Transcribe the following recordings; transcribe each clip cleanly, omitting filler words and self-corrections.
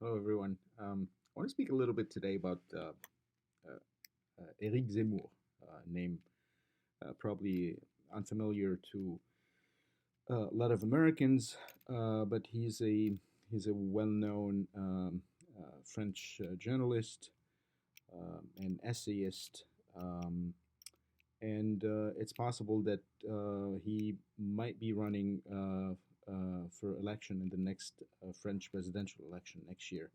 Hello, everyone. I want to speak a little bit today about Eric Zemmour, name probably unfamiliar to a lot of Americans, but he's a well-known French journalist and essayist, um, and it's possible that he might be running for election in the next French presidential election next year.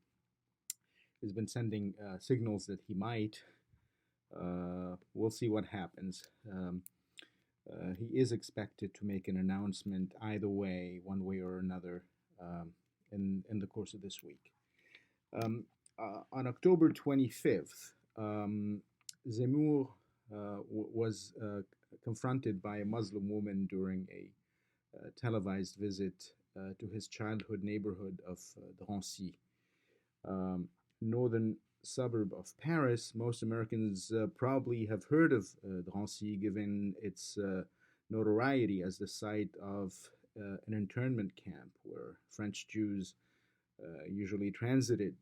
He's been sending signals that he might. We'll see what happens. He is expected to make an announcement either way, one way or another, in the course of this week. On October 25th, Zemmour was confronted by a Muslim woman during a televised visit to his childhood neighborhood of Drancy, um, northern suburb of Paris. Most Americans probably have heard of Drancy, given its notoriety as the site of an internment camp where French Jews usually transited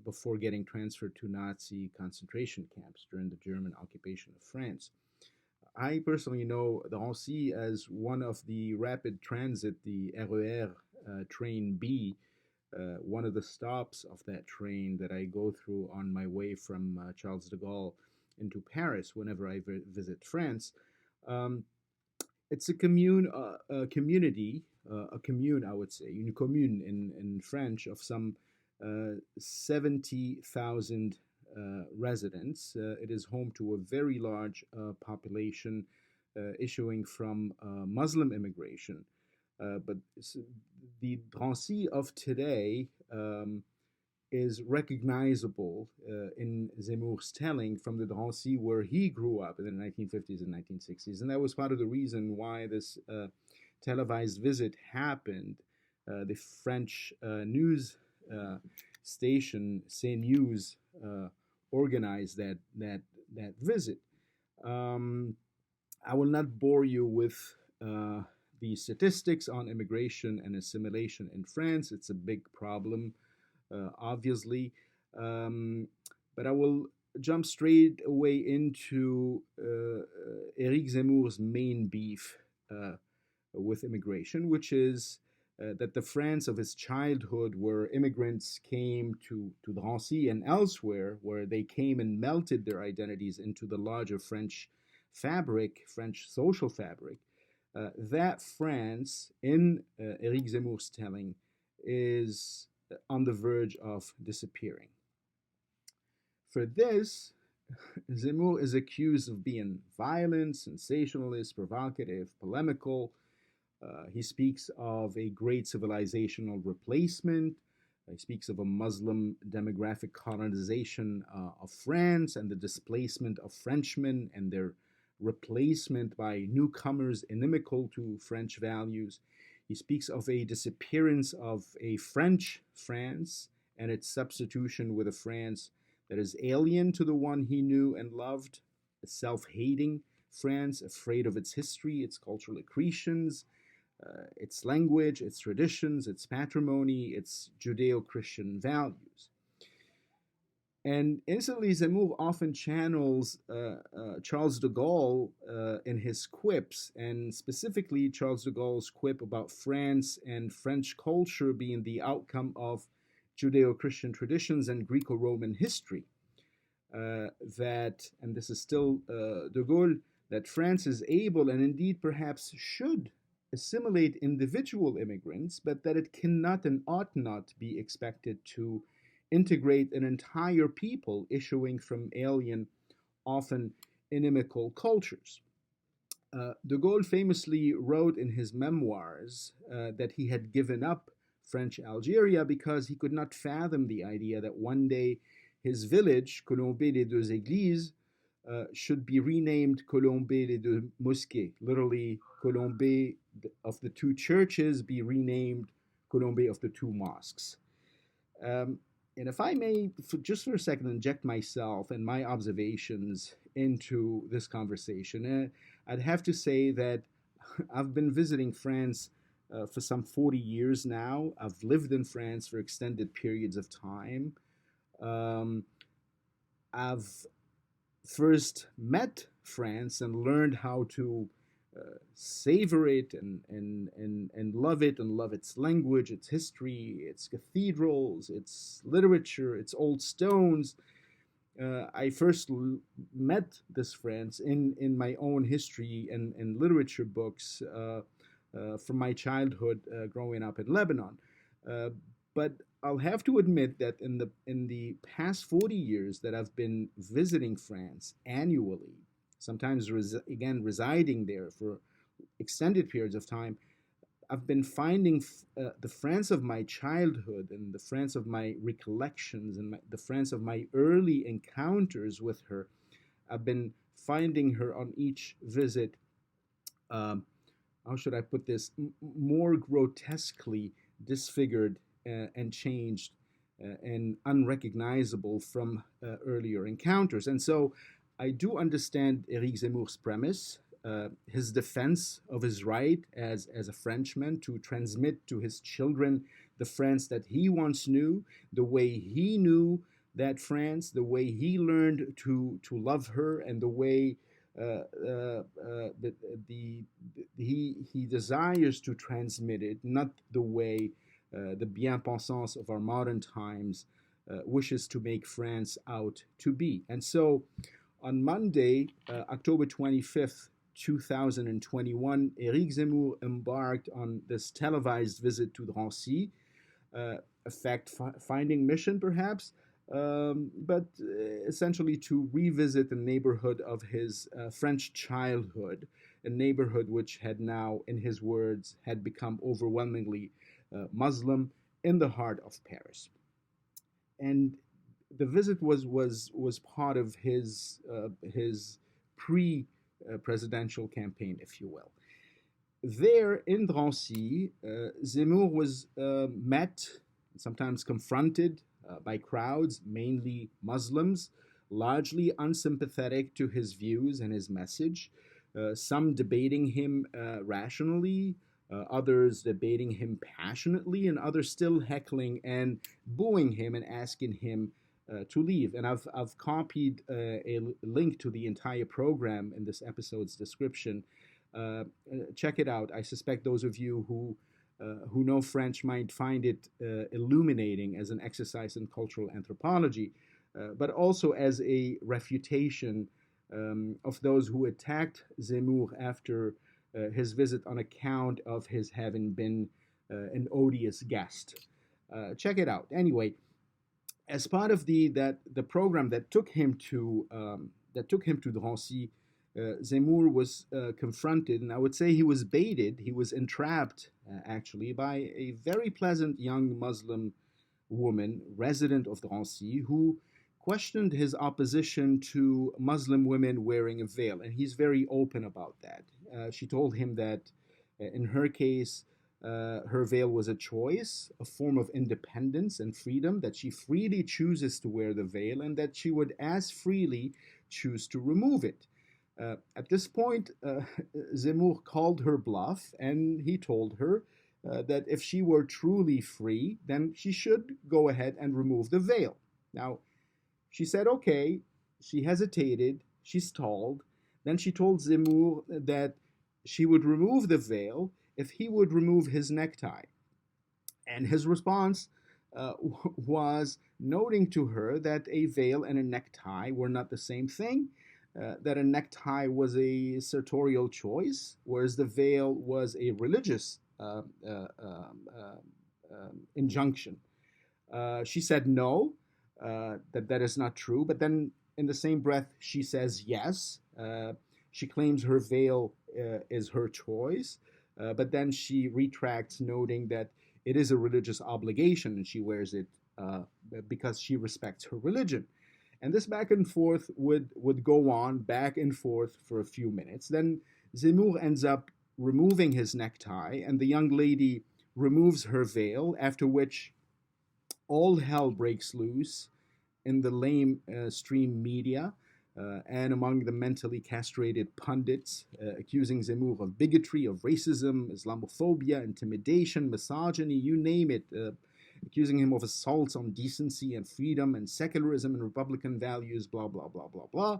before getting transferred to Nazi concentration camps during the German occupation of France. I personally know Drancy as one of the rapid transit, the RER train B, one of the stops of that train that I go through on my way from Charles de Gaulle into Paris whenever I visit France. Um, it's a community, a commune, I would say, une commune in French, of some 70,000 residents. It is home to a very large population issuing from Muslim immigration. But the Drancy of today is recognizable in Zemmour's telling from the Drancy where he grew up in the 1950s and 1960s. And that was part of the reason why this televised visit happened. The French news station, CNews, organized that visit. Um, I will not bore you with the statistics on immigration and assimilation in France. It's a big problem, obviously. Um, but I will jump straight away into Eric Zemmour's main beef with immigration, which is that the France of his childhood, where immigrants came to Drancy and elsewhere, where they came and melted their identities into the larger French fabric, French social fabric, that France, in Eric Zemmour's telling, is on the verge of disappearing. For this, Zemmour is accused of being violent, sensationalist, provocative, polemical. He speaks of a great civilizational replacement. He speaks of a Muslim demographic colonization of France and the displacement of Frenchmen and their replacement by newcomers inimical to French values. He speaks of a disappearance of a French France and its substitution with a France that is alien to the one he knew and loved, a self hating France, afraid of its history, its cultural accretions, its language, its traditions, its patrimony, its Judeo Christian values. And instantly, Zemmour often channels Charles de Gaulle in his quips, and specifically Charles de Gaulle's quip about France and French culture being the outcome of Judeo Christian traditions and Greco Roman history. That, and this is still de Gaulle, that France is able and indeed perhaps should assimilate individual immigrants, but that it cannot and ought not be expected to integrate an entire people issuing from alien, often inimical cultures. De Gaulle famously wrote in his memoirs that he had given up French Algeria because he could not fathom the idea that one day his village, Colombey les Deux Églises, should be renamed Colombey les Deux Mosquées, literally Colombey of the two churches be renamed Colombey of the two mosques. And if I may, just for a second, inject myself and my observations into this conversation, I'd have to say that I've been visiting France for some 40 years now. I've lived in France for extended periods of time. Um, I've first met France and learned how to savor it and love it and love its language, its history, its cathedrals, its literature, its old stones. I first met this France in my own history and literature books from my childhood growing up in Lebanon. Uh, but I'll have to admit that in the past 40 years that I've been visiting France annually, sometimes again residing there for extended periods of time, I've been finding the France of my childhood and the France of my recollections and the France of my early encounters with her. I've been finding her on each visit. Um, how should I put this? More grotesquely disfigured and changed and unrecognizable from earlier encounters. And so I do understand Eric Zemmour's premise, his defense of his right as a Frenchman to transmit to his children the France that he once knew, the way he knew that France, the way he learned to love her, and the way the he desires to transmit it, not the way the bien-pensants of our modern times wishes to make France out to be. And so on Monday, October 25th, 2021, Eric Zemmour embarked on this televised visit to Drancy, a fact-finding mission perhaps, but essentially to revisit the neighborhood of his French childhood, a neighborhood which had now, in his words, had become overwhelmingly Muslim in the heart of Paris. And the visit was part of his pre-presidential campaign, if you will. There in Drancy, Zemmour was met, sometimes confronted by crowds, mainly Muslims, largely unsympathetic to his views and his message, some debating him rationally, others debating him passionately, and others still heckling and booing him and asking him to leave. And I've copied a link to the entire program in this episode's description. Check it out. I suspect those of you who know French might find it illuminating as an exercise in cultural anthropology, but also as a refutation of those who attacked Zemmour after his visit on account of his having been an odious guest. Check it out. Anyway, as part of the program that took him to Drancy, Zemmour was confronted, and I would say he was baited, he was entrapped, actually, by a very pleasant young Muslim woman, resident of Drancy, who questioned his opposition to Muslim women wearing a veil, and he's very open about that. She told him that, in her case, her veil was a choice, a form of independence and freedom, that she freely chooses to wear the veil, and that she would as freely choose to remove it. At this point, Zemmour called her bluff, and he told her that if she were truly free, then she should go ahead and remove the veil. Now, she said okay, she hesitated, she stalled, then she told Zemmour that she would remove the veil if he would remove his necktie. And his response was noting to her that a veil and a necktie were not the same thing, that a necktie was a sartorial choice, whereas the veil was a religious injunction. She said no, that is not true, but then in the same breath she says yes. She claims her veil is her choice, but then she retracts, noting that it is a religious obligation and she wears it because she respects her religion. And this back and forth would go on back and forth for a few minutes. Then Zemmour ends up removing his necktie, and the young lady removes her veil, after which all hell breaks loose in the mainstream media. and among the mentally castrated pundits, accusing Zemmour of bigotry, of racism, Islamophobia, intimidation, misogyny, you name it, accusing him of assaults on decency and freedom and secularism and Republican values, blah, blah, blah, blah, blah.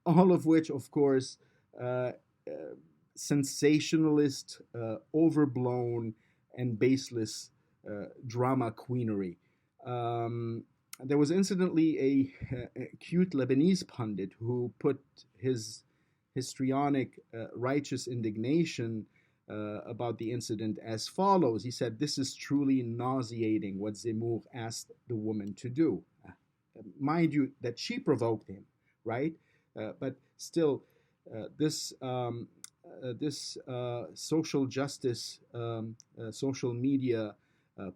All of which, of course, uh, uh, sensationalist, overblown, and baseless drama queenery. Um, there was incidentally a cute Lebanese pundit who put his histrionic, righteous indignation about the incident as follows. He said, "This is truly nauseating what Zemmour asked the woman to do." Mind you, that she provoked him, right? But still, this social justice, social media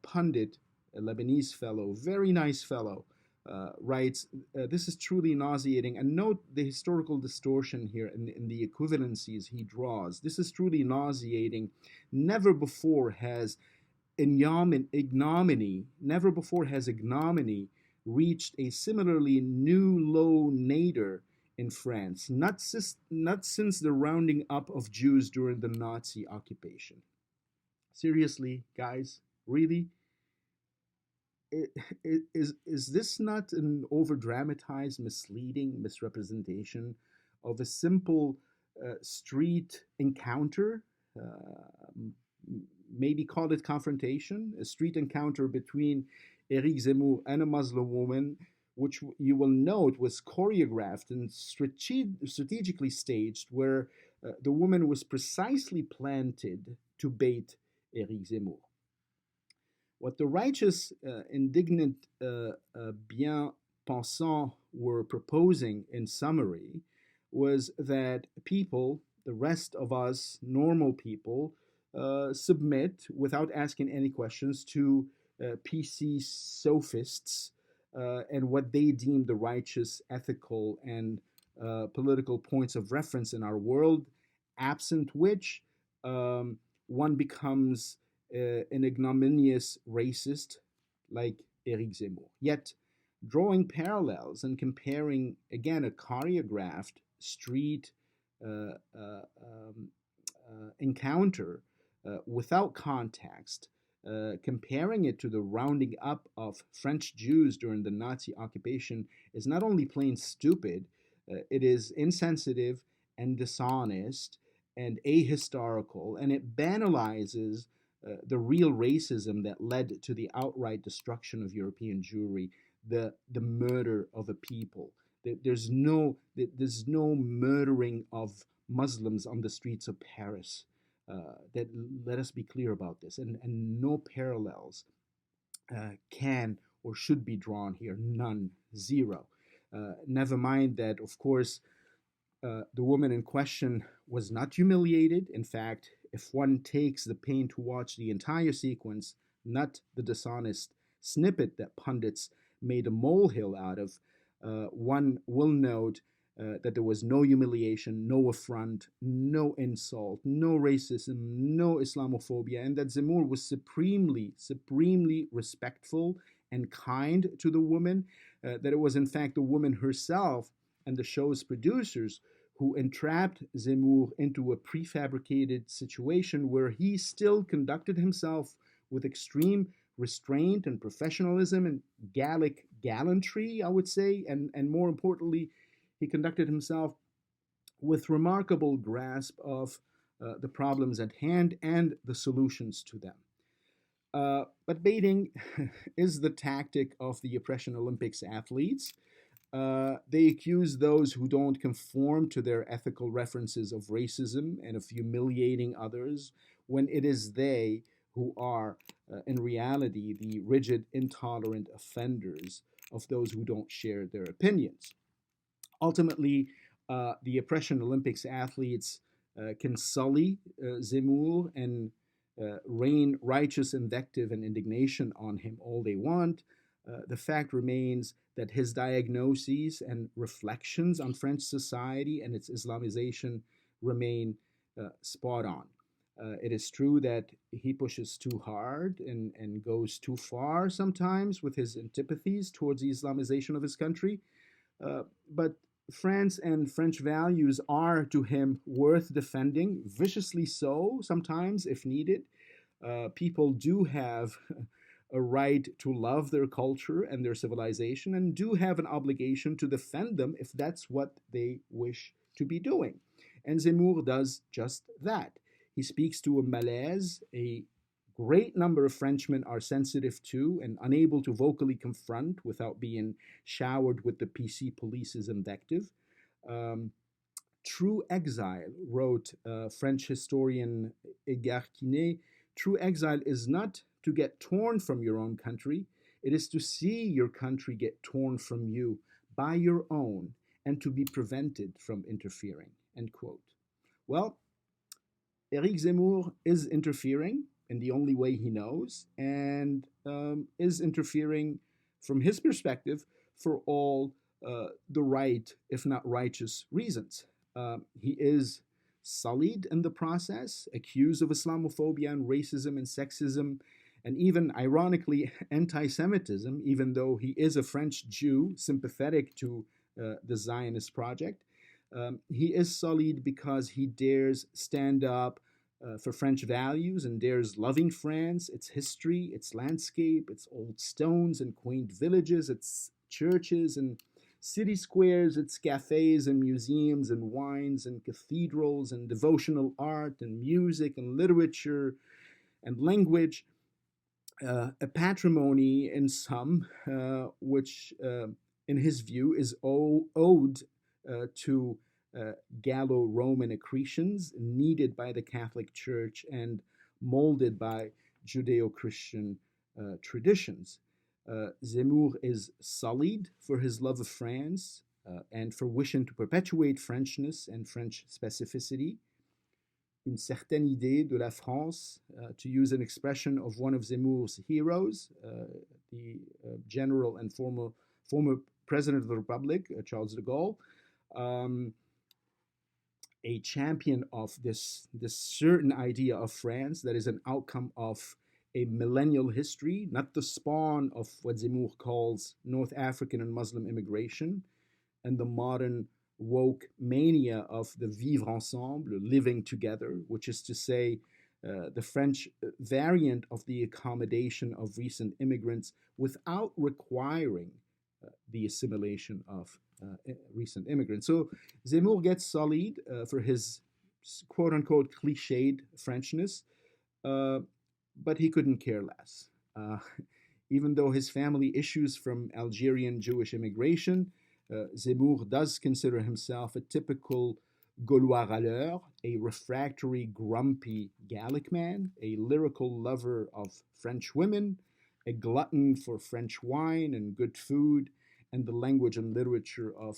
pundit, a Lebanese fellow, very nice fellow, writes, "This is truly nauseating." And note the historical distortion here in the equivalencies he draws. This is truly nauseating. Never before has ignominy reached a similarly new low nadir in France, not since the rounding up of Jews during the Nazi occupation. Seriously, guys, really? Is this not an over dramatized, misleading misrepresentation of a simple street encounter? Maybe call it confrontation, a street encounter between Eric Zemmour and a Muslim woman, which you will note was choreographed and strategically staged, where the woman was precisely planted to bait Eric Zemmour. What the righteous, indignant bien-pensant were proposing in summary was that people, the rest of us, normal people, submit without asking any questions to PC sophists and what they deem the righteous, ethical, and political points of reference in our world, absent which one becomes an ignominious racist like Eric Zemmour. Yet, drawing parallels and comparing, again, a choreographed street encounter without context, comparing it to the rounding up of French Jews during the Nazi occupation is not only plain stupid, it is insensitive and dishonest and ahistorical, and it banalizes the real racism that led to the outright destruction of European Jewry, the murder of a people. There's no murdering of Muslims on the streets of Paris. That let us be clear about this, and no parallels can or should be drawn here. None, zero. Never mind that, of course, the woman in question was not humiliated. In fact, if one takes the pain to watch the entire sequence, not the dishonest snippet that pundits made a molehill out of, one will note that there was no humiliation, no affront, no insult, no racism, no Islamophobia, and that Zemmour was supremely respectful and kind to the woman, that it was in fact the woman herself and the show's producers who entrapped Zemmour into a prefabricated situation where he still conducted himself with extreme restraint and professionalism and Gallic gallantry, I would say, and more importantly, he conducted himself with remarkable grasp of the problems at hand and the solutions to them. But baiting is the tactic of the oppression Olympics athletes. They accuse those who don't conform to their ethical references of racism and of humiliating others when it is they who are, in reality, the rigid, intolerant offenders of those who don't share their opinions. Ultimately, the oppression Olympics athletes can sully Zemmour and rain righteous invective and indignation on him all they want. The fact remains that his diagnoses and reflections on French society and its Islamization remain spot on. It is true that he pushes too hard and goes too far sometimes with his antipathies towards the Islamization of his country. But France and French values are to him worth defending, viciously so, sometimes if needed. People do have a right to love their culture and their civilization and do have an obligation to defend them if that's what they wish to be doing. And Zemmour does just that. He speaks to a malaise a great number of Frenchmen are sensitive to and unable to vocally confront without being showered with the PC police's invective. Um, True exile, wrote French historian Edgar Quinet, true exile is not to get torn from your own country, it is to see your country get torn from you by your own and to be prevented from interfering. End quote. Well, Eric Zemmour is interfering in the only way he knows and is interfering from his perspective for all the right, if not righteous, reasons. He is sullied in the process, accused of Islamophobia and racism and sexism, and even ironically anti Semitism, even though he is a French Jew sympathetic to the Zionist project. He is sullied because he dares stand up for French values and dares loving France, its history, its landscape, its old stones and quaint villages, its churches and city squares, its cafes and museums and wines and cathedrals and devotional art and music and literature and language, a patrimony in some, which in his view is owed to Gallo-Roman accretions needed by the Catholic Church and molded by Judeo-Christian traditions. Zemmour is sullied for his love of France and for wishing to perpetuate Frenchness and French specificity. Une certaine idée de la France, to use an expression of one of Zemmour's heroes, the general and former president of the Republic, Charles de Gaulle, a champion of this certain idea of France that is an outcome of a millennial history, not the spawn of what Zemmour calls North African and Muslim immigration and the modern woke mania of the vivre ensemble, living together, which is to say, the French variant of the accommodation of recent immigrants without requiring the assimilation of recent immigrants. So Zemmour gets sullied for his quote unquote cliched Frenchness, but he couldn't care less. Even though his family issues from Algerian Jewish immigration, Zemmour does consider himself a typical Gaulois râleur, a refractory, grumpy Gallic man, a lyrical lover of French women, a glutton for French wine and good food, and the language and literature of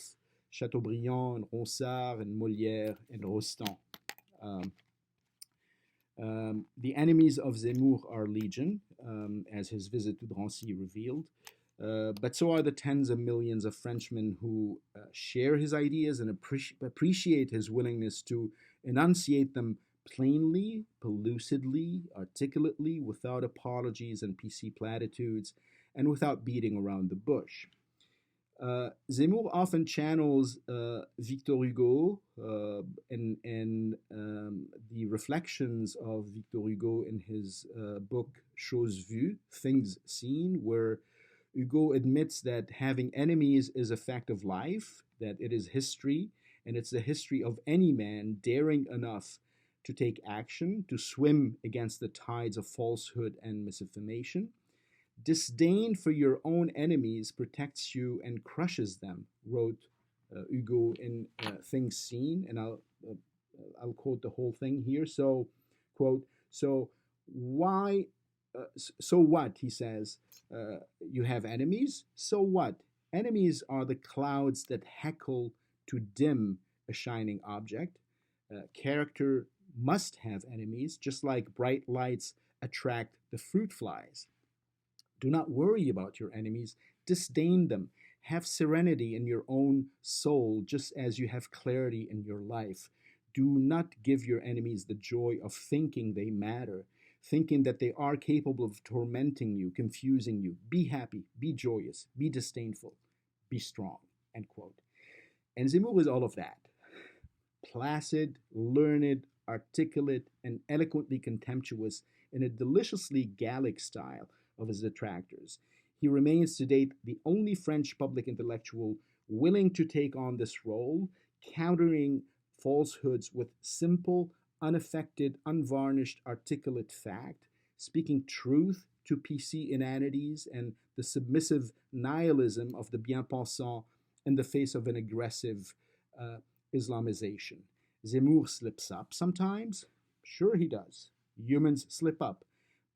Chateaubriand and Ronsard and Molière and Rostand. The enemies of Zemmour are legion, as his visit to Drancy revealed, but so are the tens of millions of Frenchmen who share his ideas and appreciate his willingness to enunciate them plainly, lucidly, articulately, without apologies and PC platitudes, and without beating around the bush. Zemmour often channels Victor Hugo and the reflections of Victor Hugo in his book Choses Vues, Things Seen, where Hugo admits that having enemies is a fact of life, that it is history, and it's the history of any man daring enough to take action, to swim against the tides of falsehood and misinformation. Disdain for your own enemies protects you and crushes them, wrote Hugo in Things Seen, and I'll quote the whole thing here. So, quote, so why, so what, he says, you have enemies? So what? Enemies are the clouds that heckle to dim a shining object. Character must have enemies, just like bright lights attract the fruit flies. Do not worry about your enemies, disdain them. Have serenity in your own soul, just as you have clarity in your life. Do not give your enemies the joy of thinking they matter, thinking that they are capable of tormenting you, confusing you. Be happy, be joyous, be disdainful, be strong. End quote. And Zemmour is all of that: placid, learned, articulate, and eloquently contemptuous in a deliciously Gallic style of his detractors. He remains to date the only French public intellectual willing to take on this role, countering falsehoods with simple, unaffected, unvarnished, articulate fact, speaking truth to PC inanities and the submissive nihilism of the bien-pensant in the face of an aggressive uh, Islamization. Zemmour slips up sometimes. Sure, he does. Humans slip up.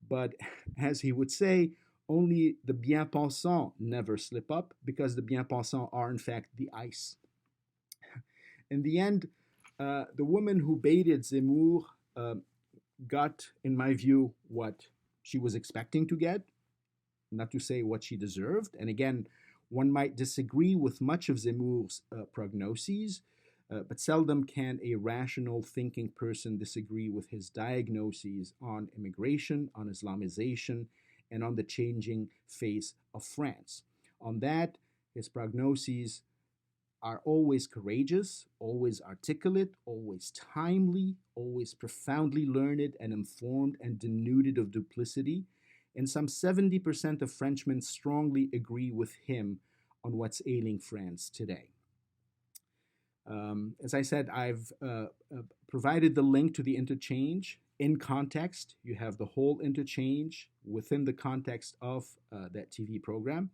But as he would say, only the bien-pensants never slip up because the bien-pensants are, in fact, the ice. In the end, the woman who baited Zemmour got, in my view, what she was expecting to get, not to say what she deserved. And again, one might disagree with much of Zemmour's prognoses, but seldom can a rational thinking person disagree with his diagnoses on immigration, on Islamization, and on the changing face of France. On that, his prognoses are always courageous, always articulate, always timely, always profoundly learned and informed and denuded of duplicity. And some 70% of Frenchmen strongly agree with him on what's ailing France today. As I said, I've provided the link to the interchange in context. You have the whole interchange within the context of that TV program.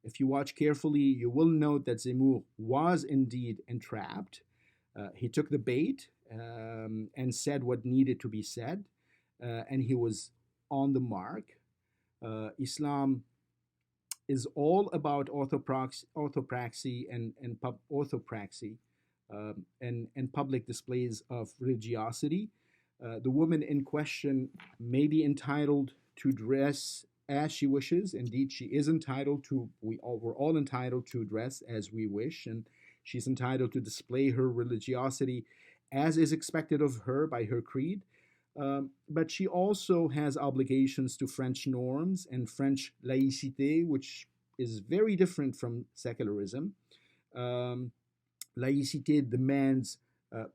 If you watch carefully, you will note that Zemmour was indeed entrapped. He took the bait and said what needed to be said, and he was on the mark. Islam is all about orthopraxy and public displays of religiosity. The woman in question may be entitled to dress as she wishes. Indeed, she is entitled to, we're all entitled to dress as we wish, and she's entitled to display her religiosity as is expected of her by her creed. But she also has obligations to French norms and French laïcité, which is very different from secularism. Laïcité demands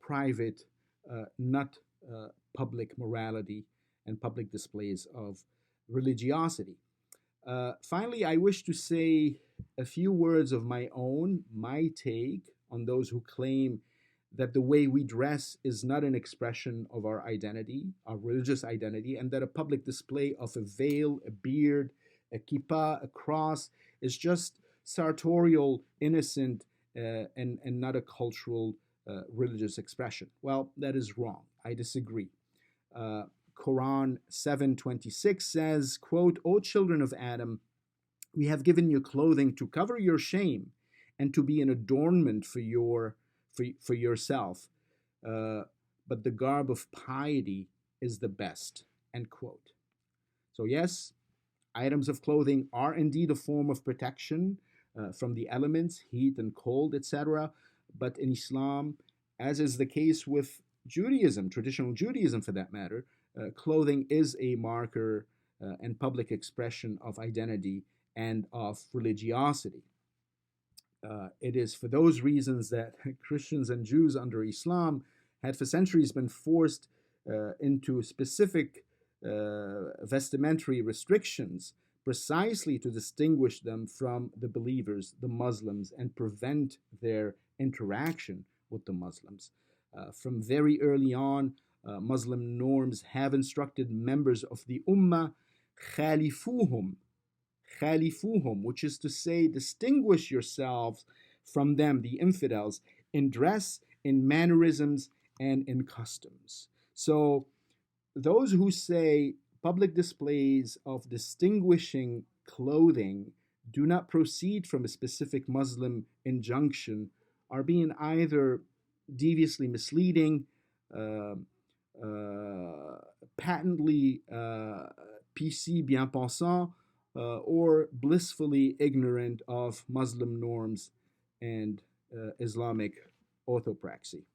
private, not public morality and public displays of religiosity. Finally, I wish to say a few words of my own, my take on those who claim that the way we dress is not an expression of our identity, our religious identity, and that a public display of a veil, a beard, a kippah, a cross is just sartorial, innocent, and not a cultural religious expression. Well, that is wrong. I disagree. Quran 7:26 says, quote, "O children of Adam, we have given you clothing to cover your shame and to be an adornment for yourself. But the garb of piety is the best," end quote. So yes, items of clothing are indeed a form of protection from the elements, heat and cold, etc. But in Islam, as is the case with Judaism, traditional Judaism for that matter, clothing is a marker and public expression of identity and of religiosity. It is for those reasons that Christians and Jews under Islam had for centuries been forced into specific vestimentary restrictions precisely to distinguish them from the believers, the Muslims, and prevent their interaction with the Muslims. From very early on, Muslim norms have instructed members of the Ummah khalifuhum, which is to say, distinguish yourselves from them, the infidels, in dress, in mannerisms, and in customs. So those who say public displays of distinguishing clothing do not proceed from a specific Muslim injunction are being either deviously misleading, patently PC bien-pensant, or blissfully ignorant of Muslim norms and Islamic orthopraxy.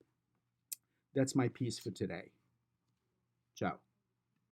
That's my piece for today. Ciao.